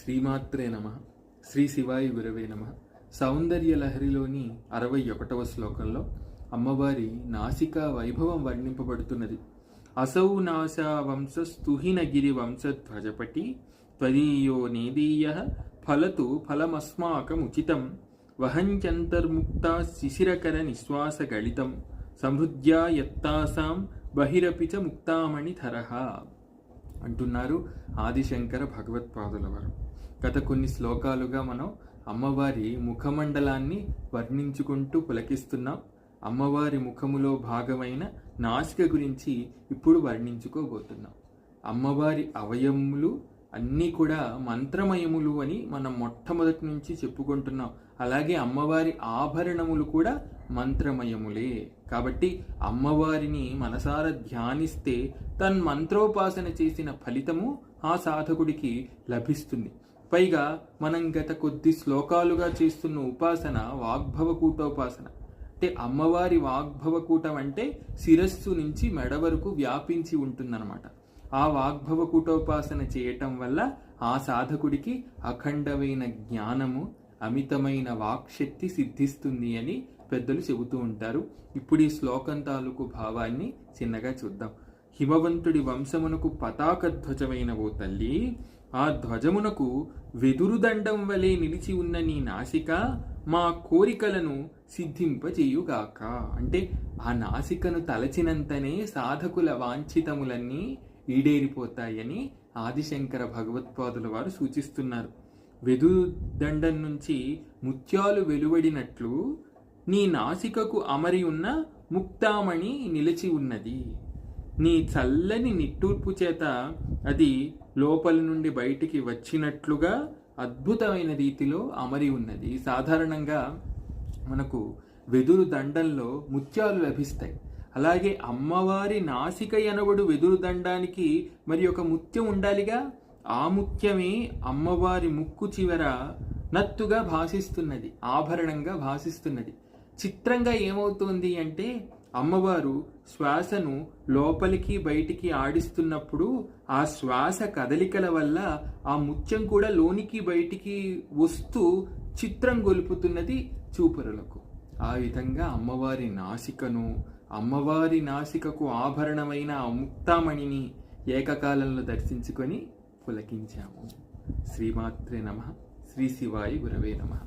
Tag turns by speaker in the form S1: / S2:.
S1: శ్రీమాత్రే నమ. శ్రీ శివాయ గురవే నమ. సౌందర్య లహరిలోని 61వ శ్లోకంలో అమ్మవారి నాసికా వైభవం వర్ణింపబడుతున్నది. అసౌ నాశా వంశస్తుహినగిరి వంశధ్వజపటి త్వదీయో నేదీయః ఫలతు ఫలమస్మాకముచితం వహంత్యంతర్ముక్తా శిశిరకర నిశ్వాస గళితం సమృద్ధ్యా యత్తాసాం బహిరపి చ ముక్తామణిధరః అంటున్నారు ఆదిశంకర భగవత్పాదుల వారు. గత కొన్ని శ్లోకాలుగా మనం అమ్మవారి ముఖమండలాన్ని వర్ణించుకుంటూ పులకిస్తున్నాం. అమ్మవారి ముఖములో భాగమైన నాసిక గురించి ఇప్పుడు వర్ణించుకోబోతున్నాం. అమ్మవారి అవయములు అన్నీ కూడా మంత్రమయములు అని మనం మొట్టమొదటి నుంచి చెప్పుకుంటున్నాం. అలాగే అమ్మవారి ఆభరణములు కూడా మంత్రమయములే. కాబట్టి అమ్మవారిని మనసారా ధ్యానిస్తే తన్మంత్రోపాసన చేసిన ఫలితము ఆ సాధకుడికి లభిస్తుంది. పైగా మనం గత కొద్ది శ్లోకాలుగా చేస్తున్న ఉపాసన వాగ్భవకూటోపాసన. అంటే అమ్మవారి వాగ్భవకూటం అంటే శిరస్సు నుంచి మెడ వరకు వ్యాపించి ఉంటుందన్నమాట. ఆ వాగ్భవకూటోపాసన చేయటం వల్ల ఆ సాధకుడికి అఖండమైన జ్ఞానము, అమితమైన వాక్శక్తి సిద్ధిస్తుంది అని పెద్దలు చెబుతూ ఉంటారు. ఇప్పుడు ఈ శ్లోకం తాలూకు భావాన్ని చిన్నగా చూద్దాం. హిమవంతుడి వంశమునకు పతాక ధ్వజమైన ఓ తల్లి, ఆ ధ్వజమునకు వెదురుదండం వలె నిలిచి ఉన్న నీ నాసిక మా కోరికలను సిద్ధింపచేయుగాక. అంటే ఆ నాసికను తలచినంతనే సాధకుల వాంఛితములన్నీ ఈడేరిపోతాయని ఆదిశంకర భగవత్పాదుల వారు సూచిస్తున్నారు. వెదురుదండం నుంచి ముత్యాలు వెలువడినట్లు నీ నాసికకు అమరి ఉన్న ముక్తామణి నిలిచి ఉన్నది. నీ చల్లని నిట్టూర్పు చేత అది లోపల నుండి బయటికి వచ్చినట్లుగా అద్భుతమైన రీతిలో అమరి ఉన్నది. సాధారణంగా మనకు వెదురు దండంలో ముత్యాలు లభిస్తాయి. అలాగే అమ్మవారి నాసిక ఎనబడు వెదురు దండానికి మరి ఒక ముత్యం ఉండాలిగా. ఆ ముత్యమే అమ్మవారి ముక్కు చివర నత్తుగా భాసిస్తున్నది, ఆభరణంగా భాసిస్తున్నది. చిత్రంగా ఏమవుతోంది అంటే అమ్మవారు శ్వాసను లోపలికి బయటికి ఆడిస్తున్నప్పుడు ఆ శ్వాస కదలికల వల్ల ఆ ముత్యం కూడా లోనికి బయటికి వస్తూ చిత్రం గొలుపుతున్నది చూపరులకు. ఆ విధంగా అమ్మవారి నాసికను, అమ్మవారి నాసికకు ఆభరణమైన ఆ ముక్తామణిని ఏకకాలంలో దర్శించుకొని పులకించాము. శ్రీమాత్రే నమః. శ్రీ శివాయ గురవే నమః.